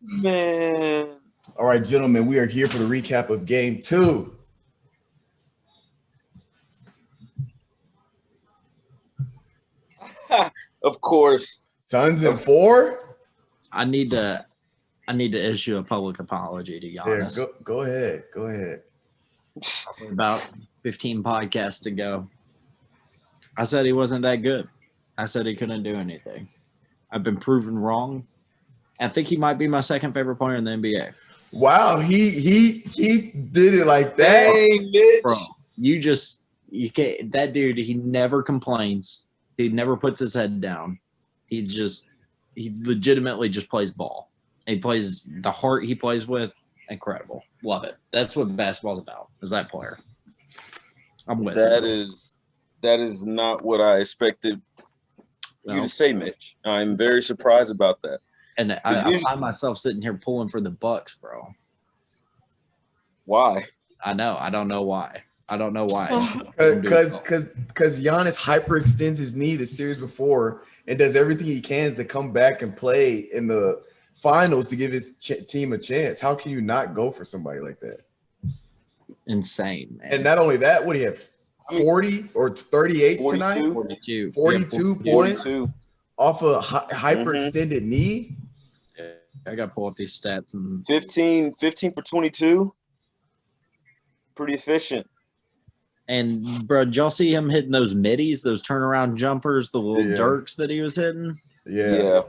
Man. All right, gentlemen, we are here for the recap of Game 2. Of course. Suns in 4? I need to issue a public apology to Yeah, Giannis. go ahead. Go ahead. About 15 podcasts to go. I said he wasn't that good. I said he couldn't do anything. I've been proven wrong. I think he might be my second favorite player in the NBA. Wow, he did it like that. Dang, Mitch. Bro, you can't. That dude, he never complains. He never puts his head down. He legitimately just plays ball. He plays the heart he plays with. Incredible. Love it. That's what basketball's about, is that player. I'm with That him. is not what I expected you to say, Mitch. I'm very surprised about that. And I find myself sitting here pulling for the Bucks, bro. Why? I know. I don't know why. Because Giannis hyperextends his knee the series before and does everything he can to come back and play in the finals to give his team a chance. How can you not go for somebody like that? Insane, man. And not only that, what do you have? 40 or 38 42? tonight? 42. 42 points 42. off a hyperextended knee? Yeah, I got to pull up these stats. And 15 for 22. Pretty efficient. And, bro, did y'all see him hitting those middies, those turnaround jumpers, the little dirks that he was hitting? Yeah.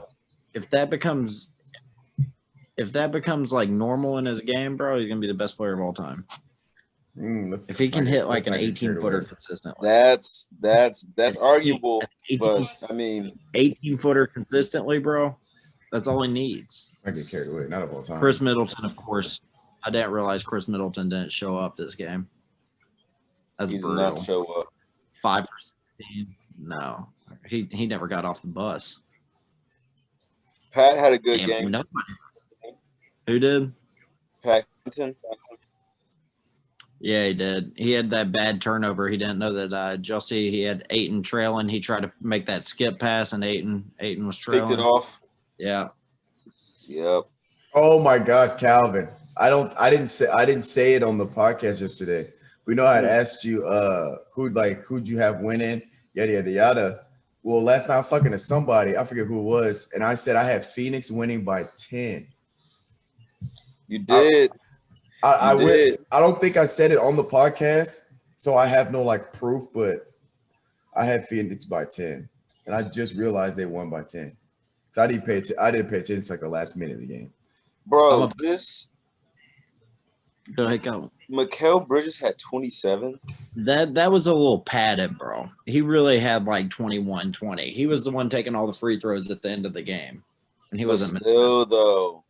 If that becomes like normal in his game, bro, he's going to be the best player of all time. If he can hit like an 18-footer consistently. That's arguable, 18, but I mean 18-footer consistently, bro. That's all he needs. I get carried away, not of all time. Chris Middleton, of course. I didn't realize Chris Middleton didn't show up this game. That's he did brutal. not show up. 5 for 16. No. He never got off the bus. Pat had a good game. Nobody. Who did? Pat Clinton. Yeah, he did. He had that bad turnover. He didn't know that. Did y'all see he had Ayton trailing? He tried to make that skip pass, and Ayton was trailing. Picked it off. Yeah. Yep. Oh my gosh, Calvin. I didn't say it on the podcast yesterday. We know I had asked you who'd you have winning, yada yada yada. Well, last night I was talking to somebody, I forget who it was, and I said I had Phoenix winning by 10. You did. I don't think I said it on the podcast, so I have no proof, but I had Phoenix by 10, and I just realized they won by 10. So I didn't pay attention to the last minute of the game. Bro, Go ahead, go. Mikal Bridges had 27. That was a little padded, bro. He really had 21, 20. He was the one taking all the free throws at the end of the game, and he wasn't. Still though.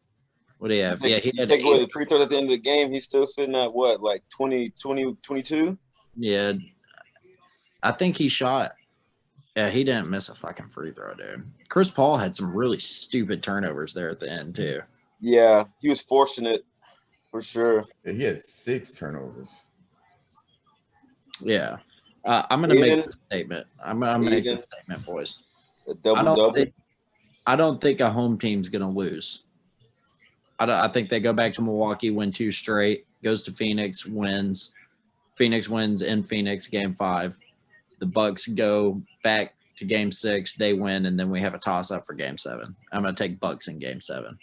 What do you have? He had take away the free throws at the end of the game. He's still sitting at what, 20, 22? Yeah, I think he shot. Yeah, he didn't miss a fucking free throw, dude. Chris Paul had some really stupid turnovers there at the end too. Yeah, he was forcing it for sure. Yeah, he had 6 turnovers. Yeah, I'm gonna make a statement. I'm gonna make a statement, boys. A double. I don't think a home team's gonna lose. I think they go back to Milwaukee, win 2 straight, goes to Phoenix, wins. Phoenix wins in Phoenix, game 5. The Bucks go back to game 6, they win, and then we have a toss-up for game 7. I'm going to take Bucks in game 7.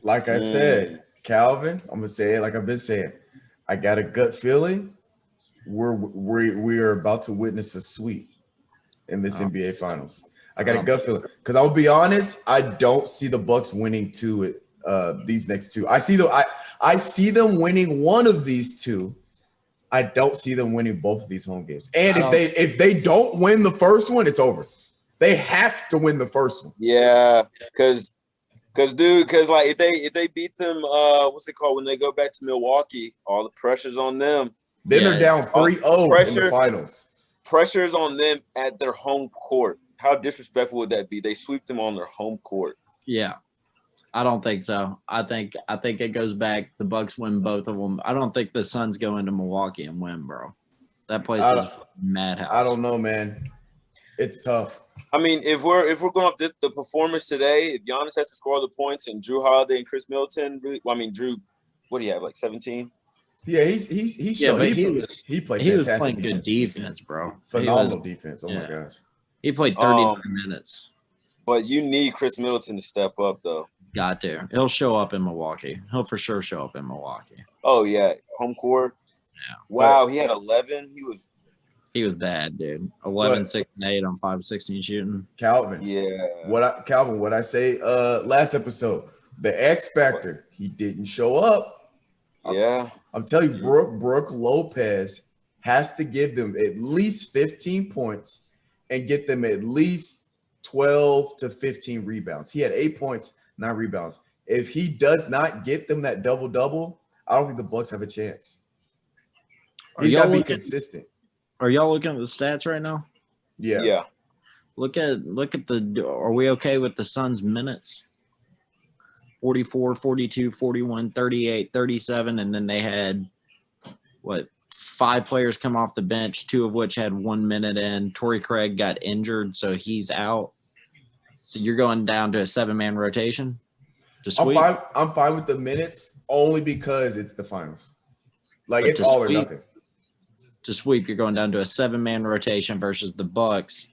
Like I said, Calvin, I'm going to say it like I've been saying. I got a gut feeling we're about to witness a sweep in this NBA Finals. I got a gut feeling because I'll be honest, I don't see the Bucks winning these next 2. I see them winning one of these 2. I don't see them winning both of these home games. And if they don't win the first one, it's over. They have to win the first one. Yeah, because if they beat them, what's it called when they go back to Milwaukee? All the pressure's on them. Then they're down 3-0 in the finals. Pressure's on them at their home court. How disrespectful would that be? They sweep them on their home court. Yeah, I don't think so. I think it goes back. The Bucks win both of them. I don't think the Suns go into Milwaukee and win, bro. That place is a madhouse. I don't know, man. It's tough. I mean, if we're going off the performance today, if Giannis has to score the points and Drew Holiday and Chris Middleton, really, well, I mean, Drew, what do you have, like 17? Yeah, he showed but he played he was fantastic playing good defense, bro. Phenomenal defense. Oh my yeah. gosh. He played 39 minutes. But you need Chris Middleton to step up, though. Got to. He'll show up in Milwaukee. He'll for sure show up in Milwaukee. Oh yeah, home court. Yeah. Wow, he had 11. He was bad, dude. 11, 6, and 8 on 5-16 shooting. Calvin. Yeah. What I say last episode, the X factor, he didn't show up. Yeah. I'm telling you, Brooke Lopez has to give them at least 15 points and get them at least 12 to 15 rebounds. He had 8 points, 9 rebounds. If he does not get them that double-double, I don't think the Bucks have a chance. He's got to be consistent. Are y'all looking at the stats right now? Yeah. Yeah. Look at are we okay with the Suns' minutes? 44, 42, 41, 38, 37, and then they had, 5 players come off the bench, 2 of which had 1 minute in. Torrey Craig got injured, so he's out. So you're going down to a 7-man rotation to sweep? I'm fine with the minutes only because it's the finals. Like, But it's all or nothing. To sweep, you're going down to a 7-man rotation versus the Bucks.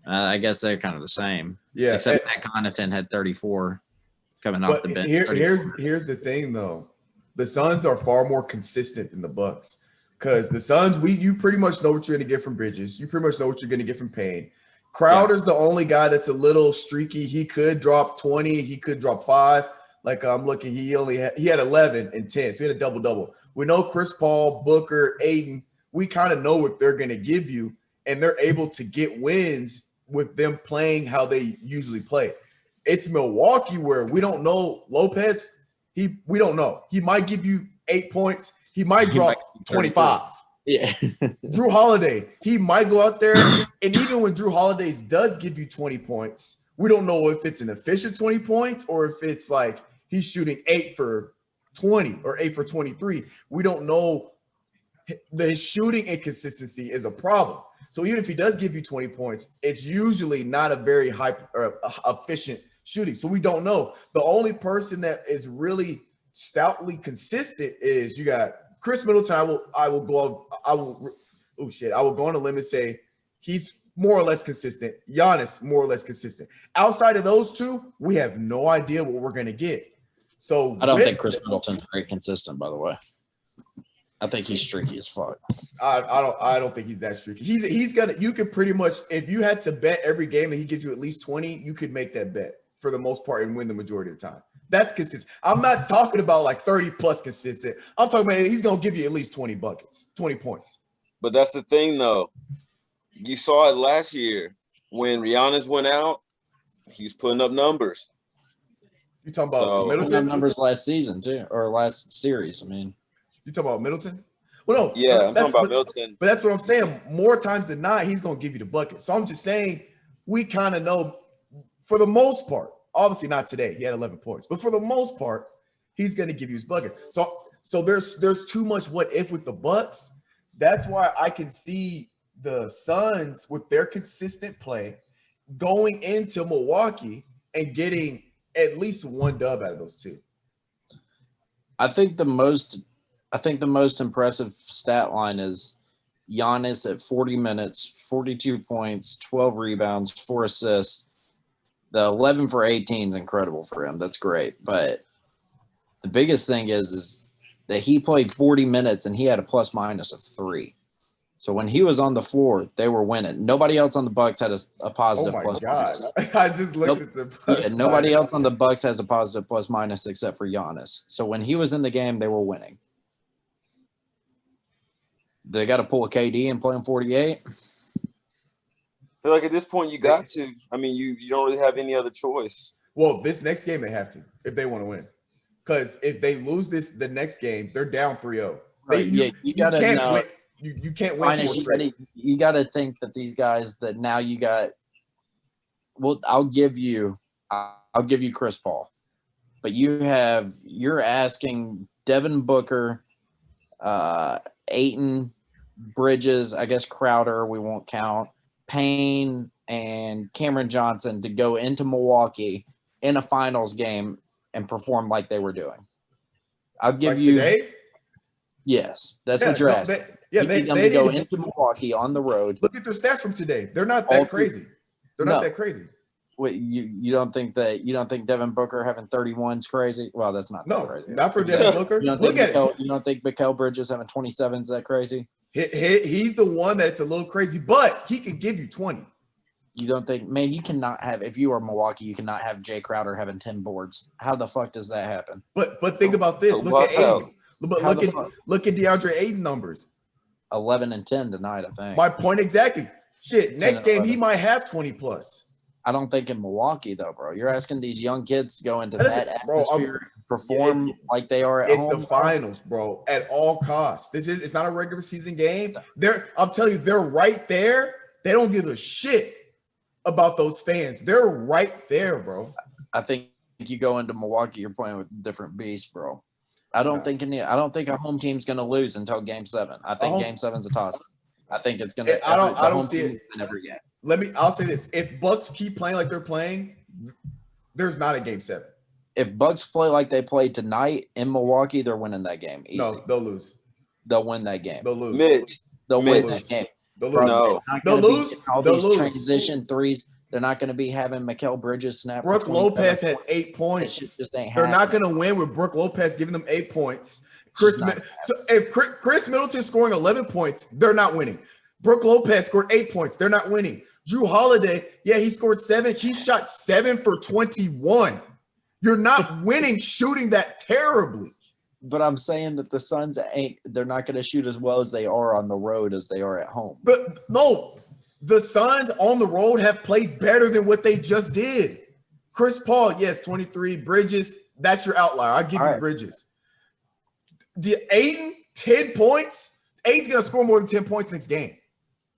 I guess they're kind of the same. Yeah. Except that Connaughton had 34 coming off the bench. Here's the thing, though. The Suns are far more consistent than the Bucks. Because the Suns, you pretty much know what you're going to get from Bridges. You pretty much know what you're going to get from Payne. Crowder's the only guy that's a little streaky. He could drop 20. He could drop 5. Like, I'm looking, he had 11 and 10. So he had a double-double. We know Chris Paul, Booker, Aiden. We kind of know what they're going to give you, and they're able to get wins with them playing how they usually play. It's Milwaukee where we don't know Lopez. We don't know. He might give you 8 points. He might drop 25. Yeah. Drew Holiday, he might go out there, and even when Drew Holiday does give you 20 points, we don't know if it's an efficient 20 points or if it's like he's shooting 8 for 20 or 8 for 23. We don't know. The shooting inconsistency is a problem. So even if he does give you 20 points, it's usually not a very high or efficient shooting. So we don't know. The only person that is really stoutly consistent is you got Chris Middleton. I will go on a limb and say he's more or less consistent. Giannis, more or less consistent. Outside of those two, we have no idea what we're going to get. So I don't think Chris Middleton's very consistent, by the way. I think he's streaky as fuck. I don't think he's that streaky. You could pretty much, if you had to bet every game that he gives you at least 20, you could make that bet for the most part and win the majority of the time. That's consistent. I'm not talking about like 30 plus consistent. I'm talking about he's gonna give you at least 20 buckets, 20 points. But that's the thing, though. You saw it last year when Rihanna's went out. He was putting up numbers. You talking about Middleton? Numbers last season too, or last series. I mean. You talking about Middleton? Well, no. Yeah, I'm talking about Middleton. But that's what I'm saying. More times than not, he's going to give you the bucket. So I'm just saying we kind of know for the most part, obviously not today. He had 11 points. But for the most part, he's going to give you his buckets. So there's too much what if with the Bucks. That's why I can see the Suns with their consistent play going into Milwaukee and getting at least one dub out of those two. I think the most impressive stat line is Giannis at 40 minutes, 42 points, 12 rebounds, 4 assists. The 11 for 18 is incredible for him. That's great. But the biggest thing is that he played 40 minutes and he had a plus minus of 3. So when he was on the floor, they were winning. Nobody else on the Bucks had a positive. Oh my God! I just looked at the plus. Yeah, nobody else on the Bucks has a positive plus minus except for Giannis. So when he was in the game, they were winning. They got to pull a KD and play him 48. I feel like at this point you got to. I mean, you don't really have any other choice. Well, this next game they have to if they want to win. Because if they lose the next game, they're down 3-0. Right. You got to know. You can't win. You got to think that these guys that now you got. Well, I'll give you Chris Paul, but you're asking Devin Booker, Ayton, Bridges, I guess Crowder we won't count, Payne and Cameron Johnson to go into Milwaukee in a finals game and perform like they were doing. I'll give Like you today? yes. That's Yeah, what you're no, asking. Yeah, You need them to go into Milwaukee on the road. Look at their stats from today. They're not All that crazy. They're not that crazy. Wait, you don't think Devin Booker having 31 is crazy? Well, that's not that crazy. Not for Devin Booker. Look at it. You don't think Mikal Bridges having 27 is that crazy? He's the one that's a little crazy, but he can give you 20. You don't think, man, you cannot have, if you are Milwaukee, you cannot have Jay Crowder having 10 boards. How the fuck does that happen? But think about this. Look at Aiden. Look at DeAndre Aiden numbers. 11 and 10 tonight, I think. My point exactly. Shit, next game he might have 20 plus. I don't think in Milwaukee though, bro. You're asking these young kids to go into that atmosphere, perform like they are at home. It's the finals, bro. At all costs. It's not a regular season game. I'm telling you, they're right there. They don't give a shit about those fans. They're right there, bro. I think you go into Milwaukee, you're playing with different beasts, bro. I don't think a home team's gonna lose until Game 7. I think Game 7's a toss-up. I think it's gonna. I don't see it in every game. I'll say this: if Bucks keep playing like they're playing, there's not a Game 7. If Bucks play like they played tonight in Milwaukee, they're winning that game. Easy. No, they'll lose. They'll win that game. They'll lose. They'll win that game. They'll lose. No. They'll lose. All these transition threes. They're not going to be having Mikal Bridges snap. Brooke Lopez had 8 points. They're not going to win with Brooke Lopez giving them 8 points. So if Chris Middleton scoring 11 points, they're not winning. Brooke Lopez scored 8 points. They're not winning. Drew Holiday, he scored 7. He shot 7 for 21. You're not winning shooting that terribly. But I'm saying that the Suns they're not going to shoot as well as they are on the road as they are at home. But no, the Suns on the road have played better than what they just did. Chris Paul, yes, 23. Bridges, that's your outlier. I'll give you Bridges. Aiden, 10 points. Aiden's going to score more than 10 points next game.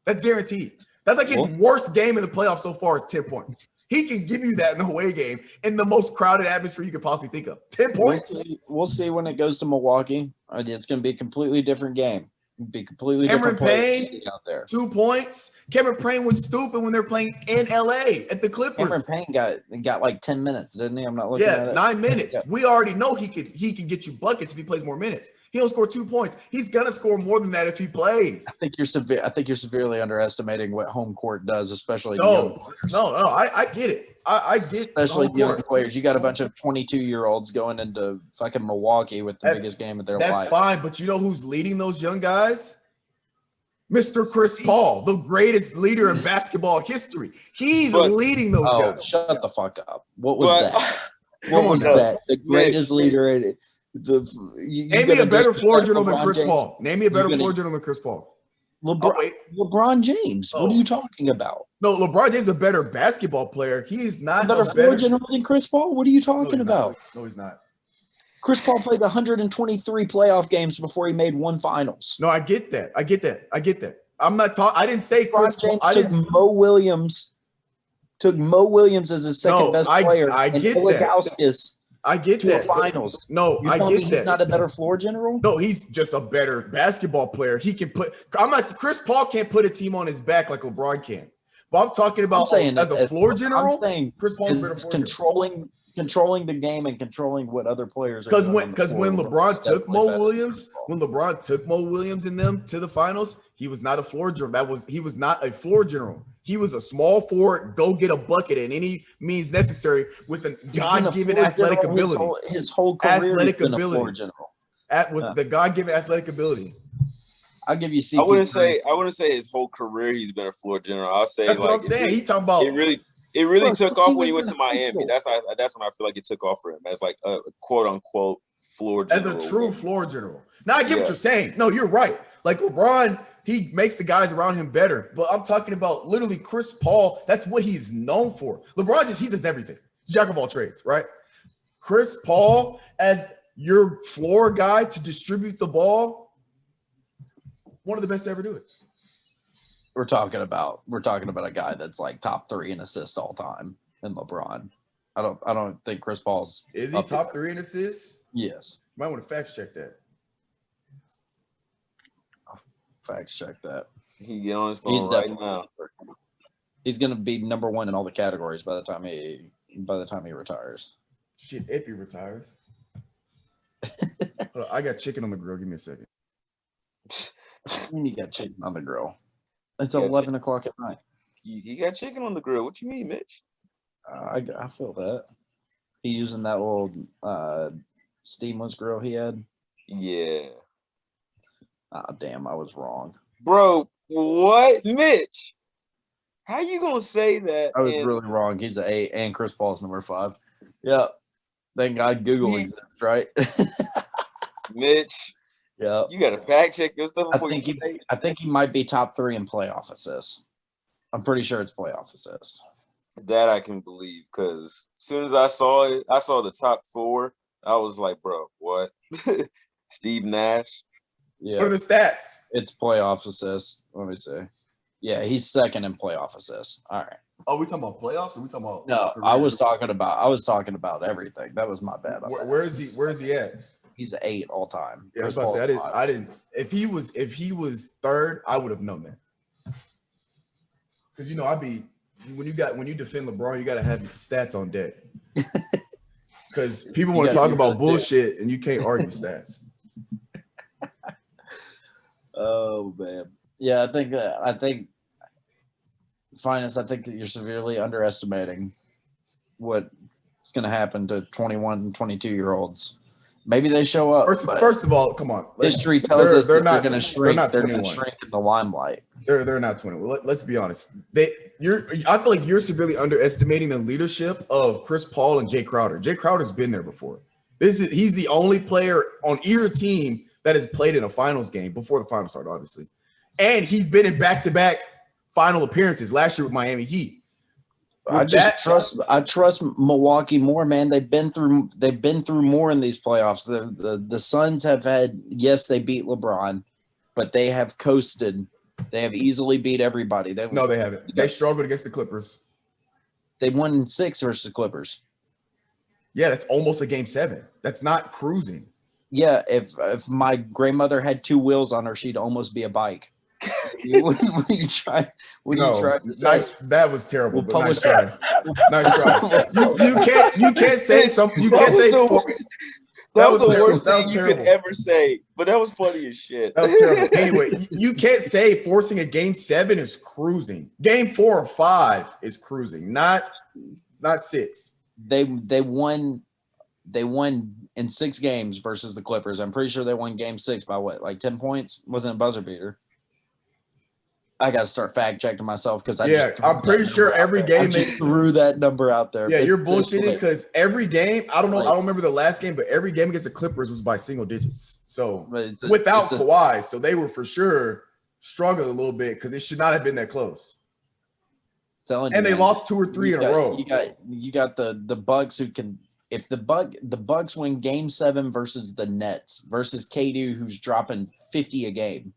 That's guaranteed. That's like his worst game in the playoffs so far is 10 points. He can give you that in the away game in the most crowded atmosphere you could possibly think of. 10 points. We'll see when it goes to Milwaukee. It's going to be a completely different game. Be completely Cameron different Payne out there. 2 points. Cameron Payne was stupid when they're playing in LA at the Clippers. Cameron Payne got like 10 minutes, didn't he? I'm not looking at it. 9 minutes. Yeah. We already know he can get you buckets if he plays more minutes. He don't score 2 points. He's gonna score more than that if he plays. I think you're severely underestimating what home court does, especially young players. No, I get it. I get especially young players. You got a bunch of 22-year-olds going into fucking Milwaukee with the biggest game of their life. That's fine, but you know who's leading those young guys? Mr. Chris Paul, the greatest leader in basketball history. He's leading those guys. Shut the fuck up. What was that? What was that? The greatest leader in it. Name me a better floor general than Chris Paul. Name me a better floor general than Chris Paul. LeBron James. What are you talking about? No, LeBron James is a better basketball player. He's not a better floor general than Chris Paul. What are you talking about? No, he's not. Chris Paul played 123 playoff games before he made one finals. No, I get that. I'm not talking. I didn't say Chris Paul. Took Mo Williams as his second best player. I get that. I get that. Finals. No, I get that. He's not a better floor general. No, he's just a better basketball player. He can put. Chris Paul can't put a team on his back like LeBron can. But I'm talking about as a floor general. Chris Paul is controlling the game and controlling what other players are doing. Because when LeBron took Mo Williams and them to the finals, he was not a floor general. He was not a floor general. He was a small forward, go get a bucket at any means necessary with a God-given athletic ability. His whole career athletic has been ability. A floor general. With the God-given athletic ability. I'll give you. I wouldn't say his whole career he's been a floor general. I'll say that's what I'm saying. He's talking about it really took off when he went to Miami. That's when I feel like it took off for him as like a quote unquote floor general. As a true floor general. Now I get what you're saying. No, you're right. Like LeBron, he makes the guys around him better. But I'm talking about literally Chris Paul. That's what he's known for. LeBron he does everything. Jack of all trades, right? Chris Paul as your floor guy to distribute the ball, one of the best to ever do it. We're talking about a guy that's like top 3 in assists all time in LeBron. I don't think Chris Paul's is he top 3 in assists? Yes. Might want to fact check that. I'll fact check that. He get on his phone now. He's gonna be number one in all the categories by the time he retires. Shit, if he retires. Hold on, I got chicken on the grill. Give me a second. And you got chicken on the grill. It's Yeah, 11 o'clock at night. You got chicken on the grill. What you mean, Mitch? I feel that. He using that little steamless grill he had. Yeah. Ah, damn, I was wrong. Bro, what? Mitch? How you gonna say that? I was really wrong. He's an 8, and Chris Paul's number 5. Yeah. Thank God Google exists, right? Mitch, yeah. you gotta fact check your stuff I before think you say. I think he might be top 3 in playoff assists. I'm pretty sure it's playoff assists. That I can believe, because as soon as I saw it, I saw the top 4. I was like, bro, what? Steve Nash. Yeah. What are the stats? It's playoff assists. Let me see. Yeah, he's second in playoff assists. All right. Oh, we talking about playoffs, or we talking about? No, career? I was talking about everything. That was my bad. Where is he? Where is he at? He's an 8 all time. Yeah, I was about to say, I didn't. If he was third, I would have known that. Because when you defend LeBron, you got to have the stats on deck. Because people want to talk about bullshit, and you can't argue stats. Oh man, yeah, I think, Finis, I think that you're severely underestimating what's going to happen to 21 and 22-year-olds. Maybe they show up. First of all, come on. History tells us they're going to shrink. They're going to shrink in the limelight. They're not 21. Let's be honest. I feel like you're severely underestimating the leadership of Chris Paul and Jay Crowder. Jay Crowder's been there before. He's the only player on either team that has played in a finals game before the finals started, obviously. And he's been in back-to-back final appearances last year with Miami Heat. I trust Milwaukee more, man. They've been through more in these playoffs. The Suns have had, yes, they beat LeBron, but they have coasted. They have easily beat everybody. No, they haven't. They struggled against the Clippers. They won in 6 versus the Clippers. Yeah, that's almost a game 7. That's not cruising. Yeah, if my grandmother had 2 wheels on her, she'd almost be a bike. What you try? Nice. That was terrible. But nice try. Nice try. You can't say something. You can't say. That was the worst thing you could ever say. But that was funny as shit. That was terrible. Anyway, you can't say forcing a game 7 is cruising. Game 4 or 5 is cruising. Not 6. They won in 6 games versus the Clippers. I'm pretty sure they won game 6 by what, like 10 points? Wasn't a buzzer beater. I got to start fact checking myself because I'm pretty sure every game they threw that number out there. Yeah, you're bullshitting because every game, I don't remember the last game, but every game against the Clippers was by single digits. So without Kawhi, so they were for sure struggling a little bit because it should not have been that close. And they lost 2 or 3 in a row. You got the Bucks who can. If the Bucks win game 7 versus the Nets versus KD who's dropping 50 a game,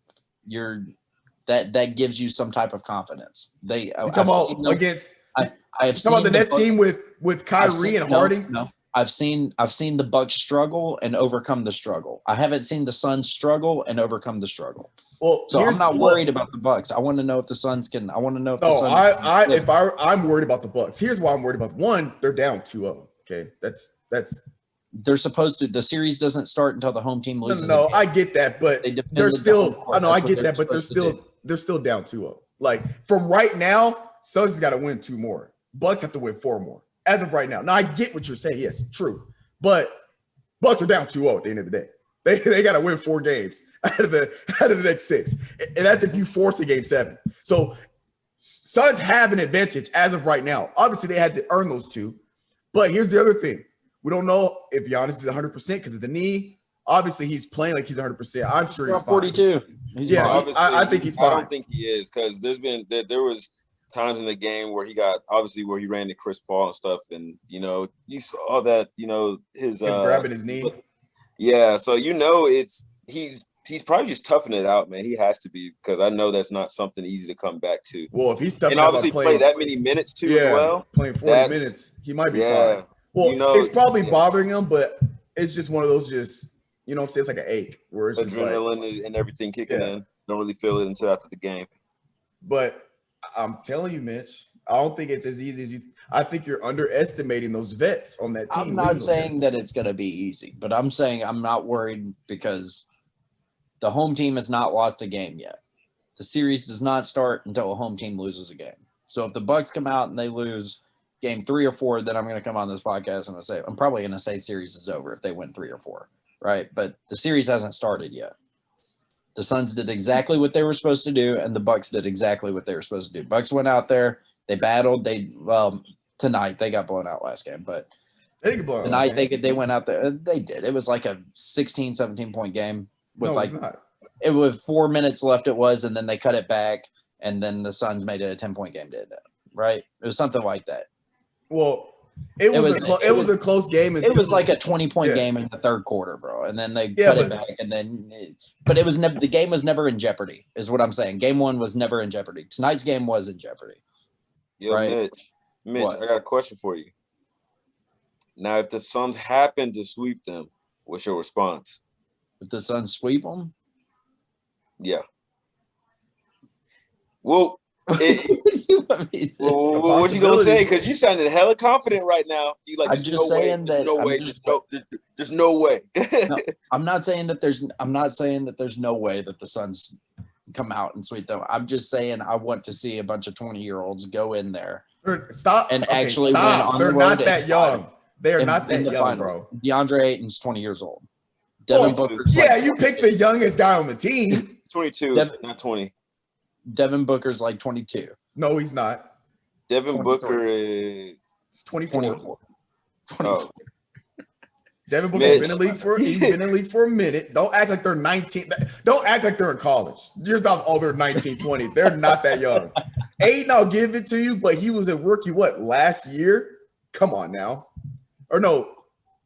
that gives you some type of confidence. I have talking about the Nets team with Kyrie and Harden. No, I've seen the Bucks struggle and overcome the struggle. I haven't seen the Suns struggle and overcome the struggle. Well, so I'm not worried about the Bucks. I want to know if the Suns can. I want to know if the Suns. I'm worried about the Bucks. Here's why I'm worried about. One, they're down 2-0. Okay, that's. They're supposed to. The series doesn't start until the home team loses. No, I get that, but they're still. I know, I get that, but they're still down 2-0. Like from right now, Suns has got to win 2 more. Bucks have to win 4 more as of right now. Now I get what you're saying. Yes, true, but Bucks are down 2-0 at the end of the day. They got to win 4 games out of the next 6, and that's if you force a game 7. So Suns have an advantage as of right now. Obviously, they had to earn those 2, but here's the other thing: we don't know if Giannis is 100% because of the knee. Obviously, he's playing like he's 100%. I'm sure he's 42. I think he's fine. I don't think he is because there was times in the game where he ran to Chris Paul and stuff, and you saw that his grabbing his knee. Yeah, so he's probably just toughing it out, man. He has to be because I know that's not something easy to come back to. Well, if he's toughing and obviously play that many minutes too as well, playing 40 minutes, he might be fine. Well, it's probably bothering him, but it's just one of those you know what I'm saying? It's like an ache where it's adrenaline and everything kicking in. Don't really feel it until after the game. But I'm telling you, Mitch, I don't think it's as easy as you. I think you're underestimating those vets on that team. I'm not saying that it's going to be easy, but I'm saying I'm not worried because the home team has not lost a game yet. The series does not start until a home team loses a game. So if the Bucks come out and they lose game 3 or 4, then I'm going to come on this podcast and I'm probably going to say series is over if they win 3 or 4, right? But the series hasn't started yet. The Suns did exactly what they were supposed to do, and the Bucks did exactly what they were supposed to do. Bucks went out there, they battled. Tonight they got blown out last game, but tonight they went out there. They did. It was like a 16, 17-point game with it was 4 minutes left. It was, and then they cut it back, and then the Suns made it a 10-point game. Did that right? It was something like that. Well, it was a close game. It was like a 20-point game in the third quarter, bro. And then they cut it back, and then, but it was never. The game was never in jeopardy, is what I'm saying. Game 1 was never in jeopardy. Tonight's game was in jeopardy. Yo, right? Mitch, I got a question for you. Now, if the Suns happen to sweep them, what's your response? If the Suns sweep them? Yeah. Well, what you gonna say? Because you sounded hella confident right now. You like? I'm just saying that. There's no way. No, I'm not saying that there's no way that the Suns come out and sweep them. I'm just saying I want to see a bunch of 20-year-olds go in there. Actually win on the road. They're not that young. They are not that young, bro. DeAndre Ayton's 20 years old. Devin Booker's you picked the youngest guy on the team. 22, not 20. Devin Booker's like 22. No, he's not. Devin Booker is 24. Oh. Devin Booker's been in the league for a minute. Don't act like they're 19. Don't act like they're in college. You're talking, they're 19, 20. They're not that young. Aiden, I'll give it to you, but he was a rookie, last year? Come on now. Or no.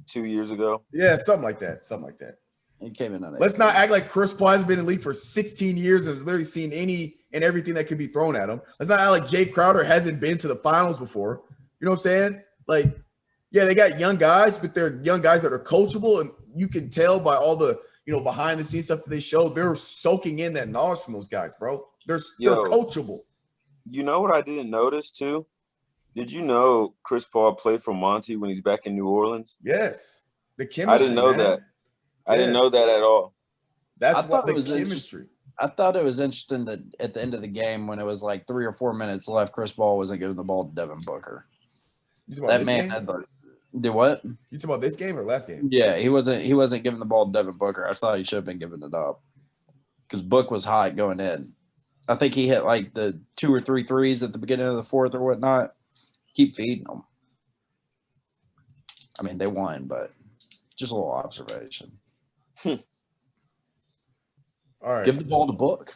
2 years ago. Yeah, something like that. He came in on it. Let's not act like Chris Paul has been in the league for 16 years and has literally seen any and everything that could be thrown at him. Let's not act like Jay Crowder hasn't been to the finals before. You know what I'm saying? Like, yeah, they got young guys, but they're young guys that are coachable, and you can tell by all the behind the scenes stuff that they show. They're soaking in that knowledge from those guys, bro. They're coachable. You know what I didn't notice too? Did you know Chris Paul played for Monty when he's back in New Orleans? Yes. The chemistry. I didn't know that. I didn't know that at all. That's what the chemistry. I thought it was interesting that at the end of the game, when it was like 3 or 4 minutes left, Chris Paul wasn't giving the ball to Devin Booker. That man had did what? You talking about this game or last game? Yeah, he wasn't giving the ball to Devin Booker. I thought he should have been giving it up because Book was hot going in. I think he hit like the 2 or 3 threes at the beginning of the fourth or whatnot. Keep feeding them. I mean, they won, but just a little observation. All right. Give the ball to Book.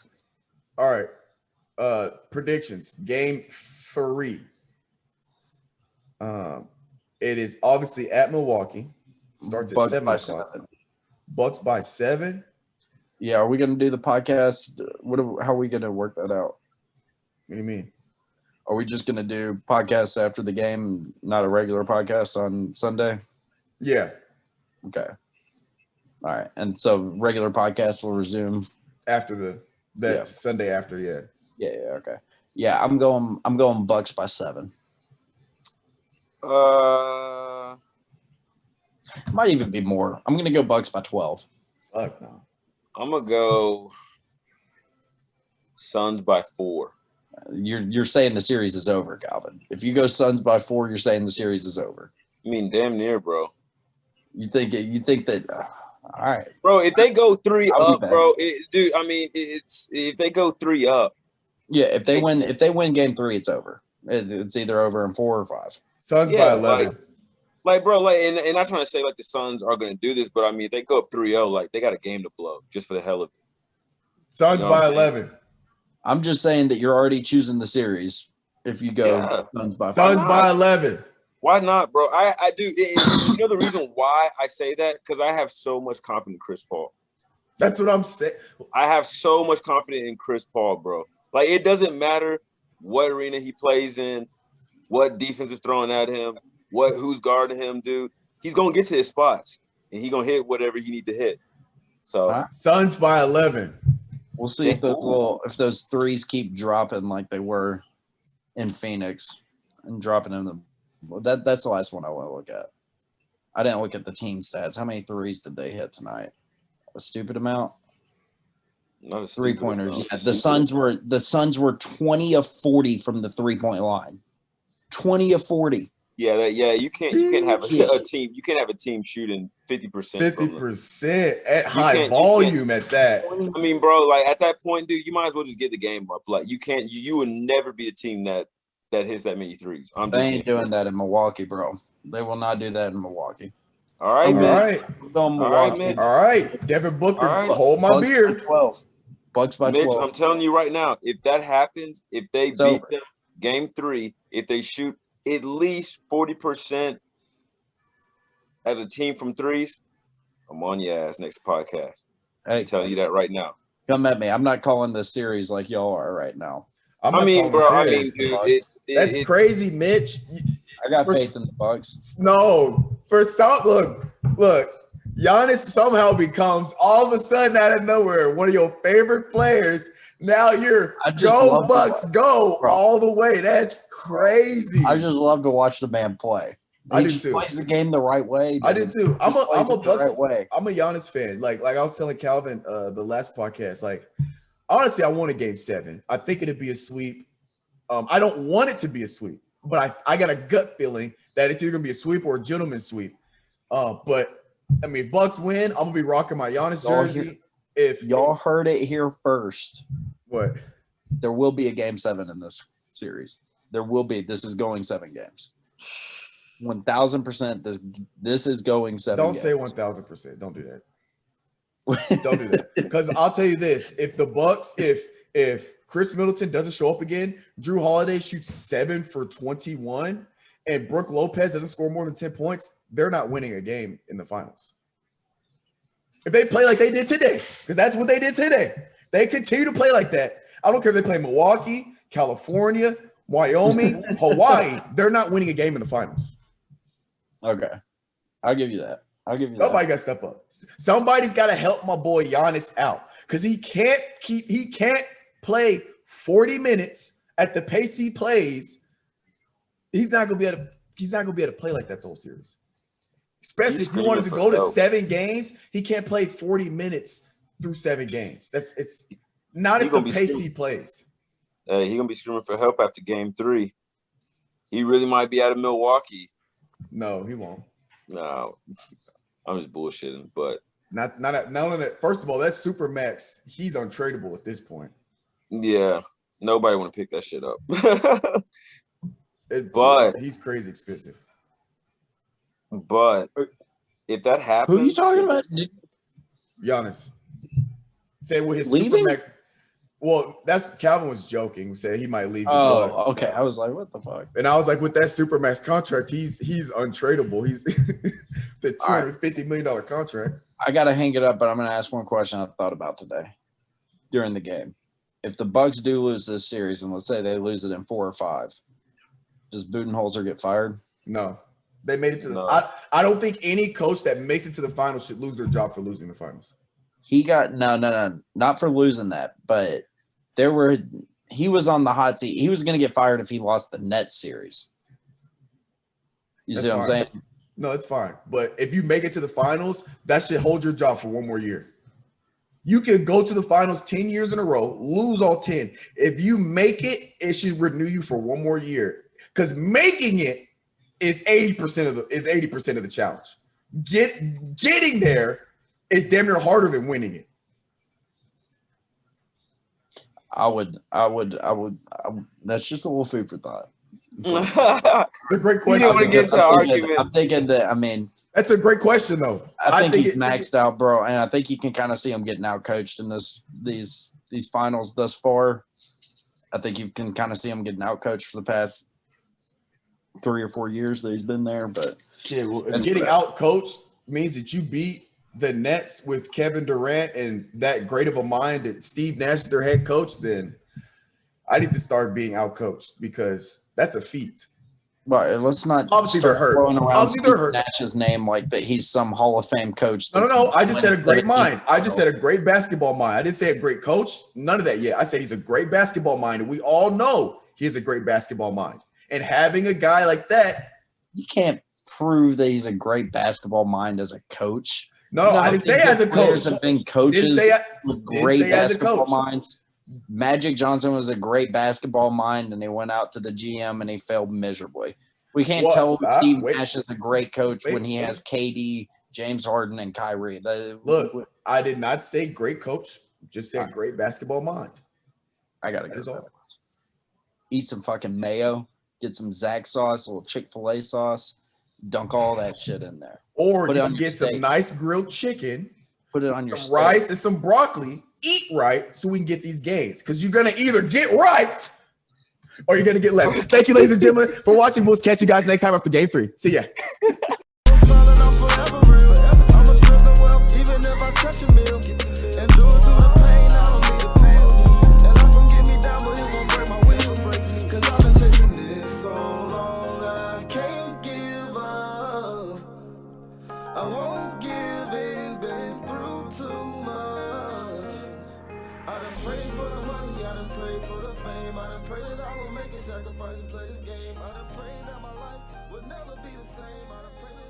All right. Predictions. Game 3. It is obviously at Milwaukee. Starts at 7 o'clock. Bucks by 7. Yeah, are we going to do the podcast? How are we going to work that out? What do you mean? Are we just going to do podcasts after the game, not a regular podcast on Sunday? Yeah. Okay. All right. And so regular podcast will resume after Sunday after, yeah. Yeah, okay. Yeah, I'm going Bucks by 7. Might even be more. I'm going to go Bucks by 12. Fuck no. I'm going to go Suns by 4. You're saying the series is over, Calvin. If you go Suns by 4, you're saying the series is over. I mean, damn near, bro. You think that all right. Bro, if they go 3 up, bro, if they go 3 up. Yeah, if they win game 3, it's over. It's either over in 4 or 5. Suns by 11. Bro, and I'm not trying to say like the Suns are going to do this, but I mean, if they go up 3-0, like they got a game to blow just for the hell of it. Suns by 11. I'm just saying that you're already choosing the series if you go Suns by 5. Suns by 11. Why not, bro? I do. You know the reason why I say that? Because I have so much confidence in Chris Paul. That's what I'm saying. I have so much confidence in Chris Paul, bro. Like, it doesn't matter what arena he plays in, what defense is throwing at him, who's guarding him, dude. He's going to get to his spots, and he's going to hit whatever he need to hit. So Suns by 11. We'll see if those threes keep dropping like they were in Phoenix and dropping in that's the last one I want to look at. I didn't look at the team stats. How many threes did they hit tonight? A stupid amount. Not a Three-pointers. amount. Yeah, the Suns were 20 of 40 from the 3-point line. 20 of 40. Yeah, you can't have a team. You can't have a team shooting 50%. 50% at high volume at that. I mean, bro, like at that point, dude, you might as well just get the game up. Like you would never be a team that hits that many threes. They ain't doing that in Milwaukee, bro. They will not do that in Milwaukee. All right, man. All right. All right, man. All right. Devin Booker, hold my beer. 12. Bucks by 12. Mitch, I'm telling you right now, if that happens, if they beat them game 3, if they shoot at least 40% as a team from threes, I'm on your ass next podcast. Hey, I'm telling you that right now. Come at me. I'm not calling this series like y'all are right now. Dude, that's crazy, Mitch. I got faith in the Bucks. No, look. Giannis somehow becomes all of a sudden out of nowhere one of your favorite players. Now you're go Bucks, go all the way. That's crazy. I just love to watch the man play. I do too. Plays the game the right way. I do too. I'm a Bucks. Right I'm a Giannis fan. Like I was telling Calvin the last podcast. Like honestly, I want a game 7. I think it'd be a sweep. I don't want it to be a sweep, but I got a gut feeling that it's either gonna be a sweep or a gentleman's sweep. But I mean, Bucks win. I'm gonna be rocking my Giannis jersey. If y'all heard it here first, what? There will be a game 7 in this series. There will be. This is going 7 games. 1,000%. This is going 7. Don't say 1,000%. Don't do that. Don't do that. Because I'll tell you this: if the Bucks, if Chris Middleton doesn't show up again, Drew Holiday shoots 7 for 21, and Brook Lopez doesn't score more than 10 points, they're not winning a game in the finals. If they play like they did today, because that's what they did today. They continue to play like that. I don't care if they play Milwaukee, California, Wyoming, Hawaii. They're not winning a game in the finals. Okay. I'll give you that. Somebody got to step up. Somebody's got to help my boy Giannis out because he can't play 40 minutes at the pace he plays. He's not gonna be able to play like that the whole series. Especially if you wanted to go to 7 games, he can't play 40 minutes through 7 games. It's not at the pace he plays. He's gonna be screaming for help after game 3. He really might be out of Milwaukee. No, he won't. No, I'm just bullshitting. But not that. First of all, that's Supermax. He's untradeable at this point. Yeah, nobody want to pick that shit up. But he's crazy expensive. But if that happens, who are you talking about? Giannis. Say with his leaving? Supermax. Well, that's Calvin was joking. He said he might leave. Oh, the Bucks. Okay. I was like, what the fuck? And I was like, with that Supermax contract, he's untradeable. He's the $250 million contract. I gotta hang it up, but I'm gonna ask one question I thought about today during the game. If the Bucks do lose this series, and let's say they lose it in 4 or 5, does Budenholzer get fired? No. They made it to the I don't think any coach that makes it to the finals should lose their job for losing the finals. He got no, not for losing that, but he was on the hot seat. He was gonna get fired if he lost the Nets series. You see what I'm saying? No, it's fine. But if you make it to the finals, that should hold your job for 1 more year. You can go to the finals 10 years in a row, lose all 10. If you make it, it should renew you for 1 more year. Because making it is 80% of the challenge. Getting there is damn near harder than winning it. I would. That's just a little food for thought. It's a great question. I'm thinking that. I mean, that's a great question, though. I think he's maxed out, bro, and I think you can kind of see him getting out coached in these finals thus far. I think you can kind of see him getting out coached for the past 3 or 4 years that he's been there. But getting out coached means that you beat the Nets with Kevin Durant and that great of a mind that Steve Nash is their head coach. Then I need to start being out coached because that's a feat. Right, let's not obviously they're hurt. Throwing around Steve Nash's name like that he's some Hall of Fame coach. No. I just said a great mind. I just said a great basketball mind. I didn't say a great coach. None of that yet. I said he's a great basketball mind, and we all know he has a great basketball mind. And having a guy like that, you can't prove that he's a great basketball mind as a coach. No, I didn't say as a coach. Have been coaches with great basketball minds. Magic Johnson was a great basketball mind, and he went out to the GM and he failed miserably. We can't tell Steve Nash is a great coach when he has KD, James Harden, and Kyrie. Look, I did not say great coach. Just said great basketball mind. I gotta go. Eat some fucking mayo. Get some Zax sauce, a little Chick-fil-A sauce. Dunk all that shit in there. Or you can get some nice grilled chicken. Put it on your steak. Rice and some broccoli. Eat right so we can get these gains. Because you're going to either get right or you're going to get left. Thank you, ladies and gentlemen, for watching. We'll catch you guys next time after Game 3. See ya. Sacrifice and play this game. I done prayed that my life would never be the same. I done prayed